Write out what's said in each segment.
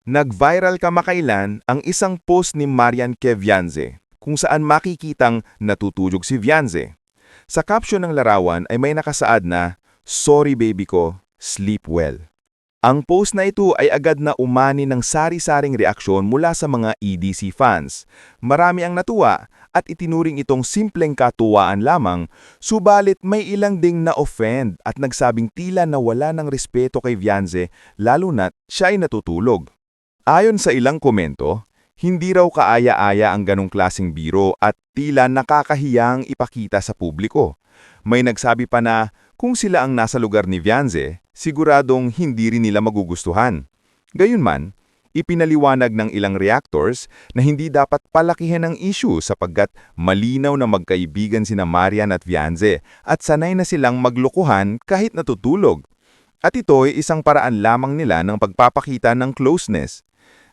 Nag-viral kamakailan ang isang post ni Marian Kevianze kung saan makikitang natutulog si Vianze. Sa caption ng larawan ay may nakasaad na, "Sorry baby ko, sleep well." Ang post na ito ay agad na umani ng sari-saring reaksyon mula sa mga EDC fans. Marami ang natuwa at itinuring itong simpleng katuwaan lamang, subalit may ilang ding na-offend at nagsabing tila nawala ng respeto kay Vianze lalo na't siya ay natutulog. Ayon sa ilang komento, hindi raw kaaya-aya ang ganong klaseng biro at tila nakakahiyang ipakita sa publiko. May nagsabi pa na kung sila ang nasa lugar ni Vianze, siguradong hindi rin nila magugustuhan. Gayunman, ipinaliwanag ng ilang reactors na hindi dapat palakihan ang issue sapagkat malinaw na magkaibigan sina Marian at Vianze at sanay na silang maglokohan kahit natutulog. At ito ay isang paraan lamang nila ng pagpapakita ng closeness.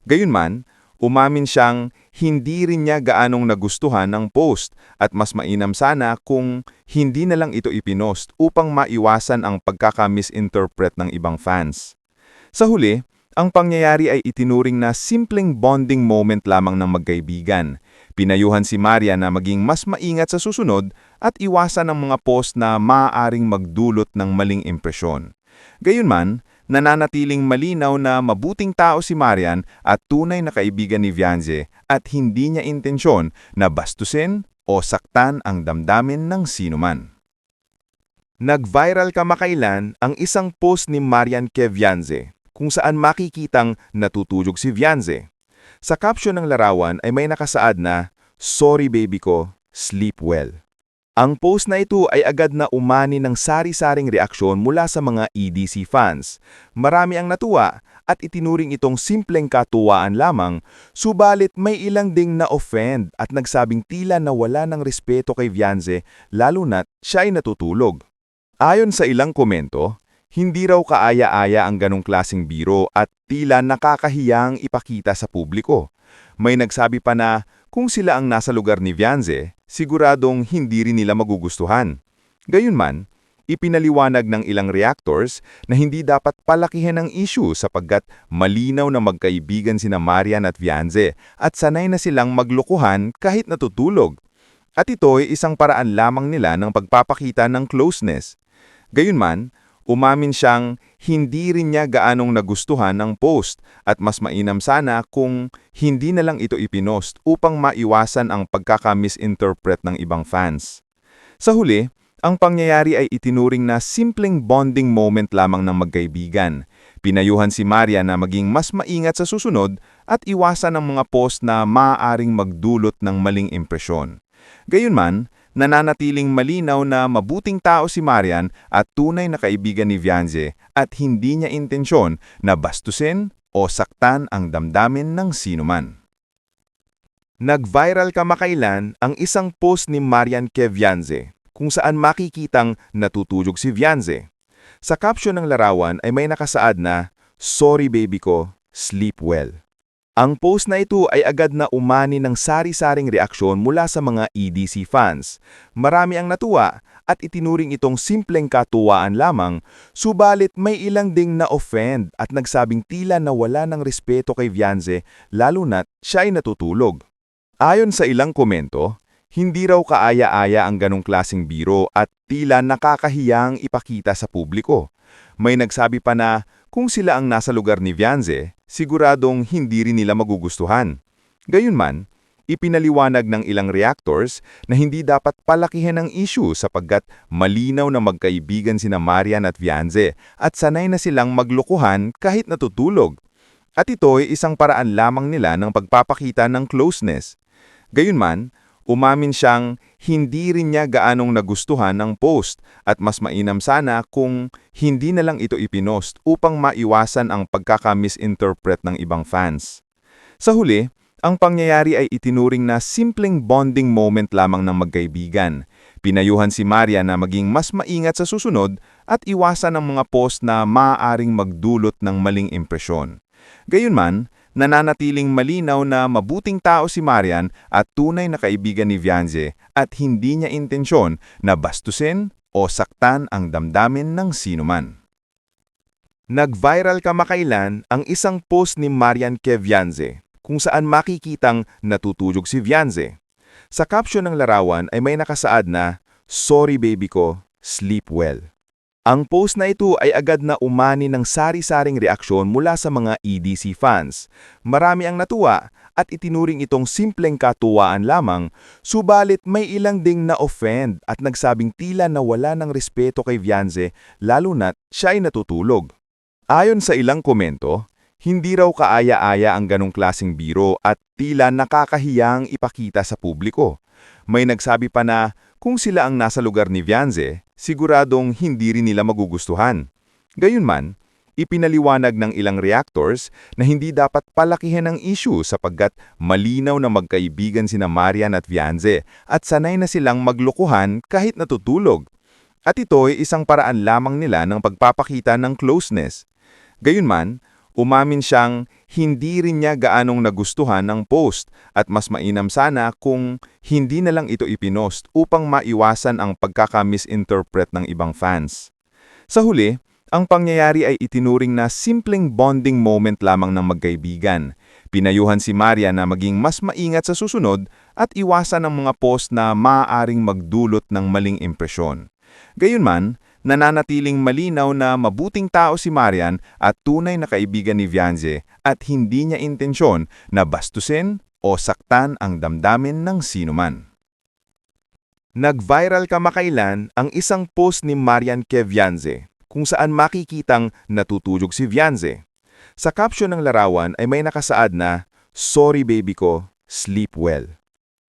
Gayunman, umamin siyang hindi rin niya gaanong nagustuhan ng post at mas mainam sana kung hindi na lang ito ipinost upang maiwasan ang pagkaka-misinterpret ng ibang fans. Sa huli, ang pangyayari ay itinuring na simpleng bonding moment lamang ng magkaibigan. Pinayuhan si Maria na maging mas maingat sa susunod at iwasan ang mga post na maaaring magdulot ng maling impresyon. Gayunman, nananatiling malinaw na mabuting tao si Marian at tunay na kaibigan ni Vianze at hindi niya intensyon na bastusin o saktan ang damdamin ng sinuman. Nag-viral kamakailan ang isang post ni Marian Kevianze kung saan makikitang natutulog si Vianze. Sa caption ng larawan ay may nakasaad na, "Sorry baby ko, sleep well." Ang post na ito ay agad na umani ng sari-saring reaksyon mula sa mga EDC fans. Marami ang natuwa at itinuring itong simpleng katuwaan lamang, subalit may ilang ding na-offend at nagsabing tila nawala ng respeto kay Vianze lalo na't siya ay natutulog. Ayon sa ilang komento, hindi raw kaaya-aya ang ganong klaseng biro at tila nakakahiyang ipakita sa publiko. May nagsabi pa na kung sila ang nasa lugar ni Vianze, siguradong hindi rin nila magugustuhan. Gayunman, ipinaliwanag ng ilang reactors na hindi dapat palakihan ang issue sapagkat malinaw na magkaibigan sina Marian at Vianze at sanay na silang maglokohan kahit natutulog. At ito ay isang paraan lamang nila ng pagpapakita ng closeness. Gayunman, umamin siyang hindi rin niya gaanong nagustuhan ng post at mas mainam sana kung hindi na lang ito ipinost upang maiwasan ang pagkaka-misinterpret ng ibang fans. Sa huli, ang pangyayari ay itinuring na simpleng bonding moment lamang ng magkaibigan. Pinayuhan si Maria na maging mas maingat sa susunod at iwasan ang mga post na maaaring magdulot ng maling impresyon. Gayunman, nananatiling malinaw na mabuting tao si Marian at tunay na kaibigan ni Vianze at hindi niya intensyon na bastusin o saktan ang damdamin ng sinuman. Nag-viral kamakailan ang isang post ni Marian Kevianze kung saan makikitang natutulog si Vianze. Sa caption ng larawan ay may nakasaad na, "Sorry baby ko, sleep well." Ang post na ito ay agad na umani ng sari-saring reaksyon mula sa mga EDC fans. Marami ang natuwa at itinuring itong simpleng katuwaan lamang, subalit may ilang ding na-offend at nagsabing tila nawala ng respeto kay Vianze lalo na't siya ay natutulog. Ayon sa ilang komento, hindi raw kaaya-aya ang ganong klaseng biro at tila nakakahiyang ipakita sa publiko. May nagsabi pa na kung sila ang nasa lugar ni Vianze, siguradong hindi rin nila magugustuhan. Gayunman, ipinaliwanag ng ilang reactors na hindi dapat palakihan ang issue sapagkat malinaw na magkaibigan sina Marian at Vianze at sanay na silang maglokohan kahit natutulog. At ito ay isang paraan lamang nila ng pagpapakita ng closeness. Gayunman, umamin siyang hindi rin niya gaanong nagustuhan ng post at mas mainam sana kung hindi na lang ito ipinost upang maiwasan ang pagkaka-misinterpret ng ibang fans. Sa huli, ang pangyayari ay itinuring na simpleng bonding moment lamang ng magkaibigan. Pinayuhan si Maria na maging mas maingat sa susunod at iwasan ang mga post na maaaring magdulot ng maling impresyon. Gayunman, nananatiling malinaw na mabuting tao si Marian at tunay na kaibigan ni Vianze at hindi niya intensyon na bastusin o saktan ang damdamin ng sinuman. Nag-viral kamakailan ang isang post ni Marian Kevianze kung saan makikitang natutulog si Vianze. Sa caption ng larawan ay may nakasaad na, "Sorry baby ko, sleep well." Ang post na ito ay agad na umani ng sari-saring reaksyon mula sa mga EDC fans. Marami ang natuwa at itinuring itong simpleng katuwaan lamang, subalit may ilang ding na-offend at nagsabing tila nawala ng respeto kay Vianze lalo na't siya ay natutulog. Ayon sa ilang komento, hindi raw kaaya-aya ang ganong klaseng biro at tila nakakahiyang ipakita sa publiko. May nagsabi pa na kung sila ang nasa lugar ni Vianze, siguradong hindi rin nila magugustuhan. Gayunman, ipinaliwanag ng ilang reactors na hindi dapat palakihan ang issue sapagkat malinaw na magkaibigan sina Marian at Vianze at sanay na silang maglokohan kahit natutulog. At ito ay isang paraan lamang nila ng pagpapakita ng closeness. Gayunman, umamin siyang hindi rin niya gaanong nagustuhan ng post at mas mainam sana kung hindi na lang ito ipinost upang maiwasan ang pagkaka-misinterpret ng ibang fans. Sa huli, ang pangyayari ay itinuring na simpleng bonding moment lamang ng magkaibigan. Pinayuhan si Maria na maging mas maingat sa susunod at iwasan ang mga post na maaaring magdulot ng maling impresyon. Gayunman, nananatiling malinaw na mabuting tao si Marian at tunay na kaibigan ni Vianze at hindi niya intensyon na bastusin o saktan ang damdamin ng sinuman. Nag-viral kamakailan ang isang post ni Marian Kevianze kung saan makikitang natutulog si Vianze. Sa caption ng larawan ay may nakasaad na, "Sorry baby ko, sleep well."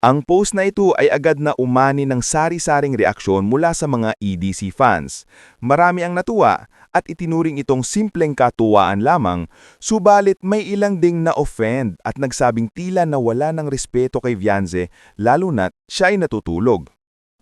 Ang post na ito ay agad na umani ng sari-saring reaksyon mula sa mga EDC fans. Marami ang natuwa at itinuring itong simpleng katuwaan lamang, subalit may ilang ding na-offend at nagsabing tila nawala ng respeto kay Vianze lalo na't siya ay natutulog.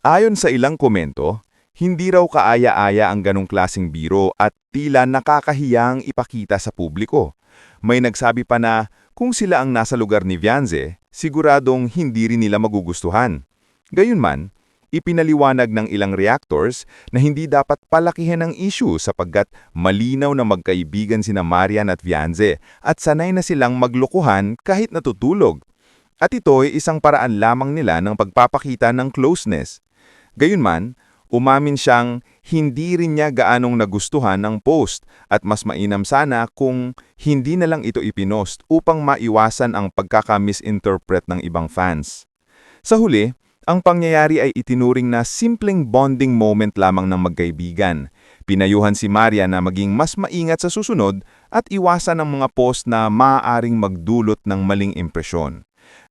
Ayon sa ilang komento, hindi raw kaaya-aya ang ganong klaseng biro at tila nakakahiyang ipakita sa publiko. May nagsabi pa na kung sila ang nasa lugar ni Vianze, siguradong hindi rin nila magugustuhan. Gayunman, ipinaliwanag ng ilang reactors na hindi dapat palakihan ang issue sapagkat malinaw na magkaibigan sina Marian at Vianze at sanay na silang maglokohan kahit natutulog. At ito ay isang paraan lamang nila ng pagpapakita ng closeness. Gayunman, umamin siyang hindi rin niya gaanong nagustuhan ng post at mas mainam sana kung hindi na lang ito ipinost upang maiwasan ang pagkaka-misinterpret ng ibang fans. Sa huli, ang pangyayari ay itinuring na simpleng bonding moment lamang ng magkaibigan. Pinayuhan si Maria na maging mas maingat sa susunod at iwasan ang mga post na maaaring magdulot ng maling impresyon.